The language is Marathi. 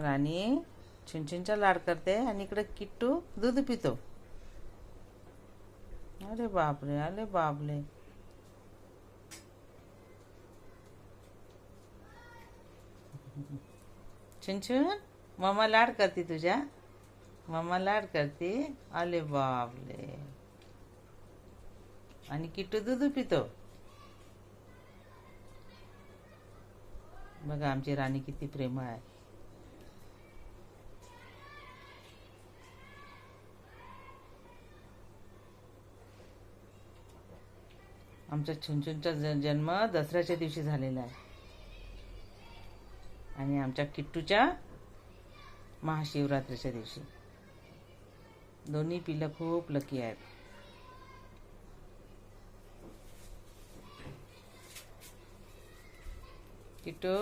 राणी छुनछुनचा लाड करते आणि इकडे किट्टू दूध पितो. अरे बापरे, अरे बापरे. छुनछुन मम्मा लाड करते तुझ्या. मम्मा लाड करते. अरे बापरे. आणि किट्टू दूध पितो. बघा आमची राणी किती प्रेमळ आहे. आमच्या छुनछुनचा जन्म दसऱ्याच्या दिवशी झालेला आहे आणि आमच्या किट्टूच्या महाशिवरात्रीच्या दिवशी. दोन्ही पिलं खूप लकी आहेत. किट्टू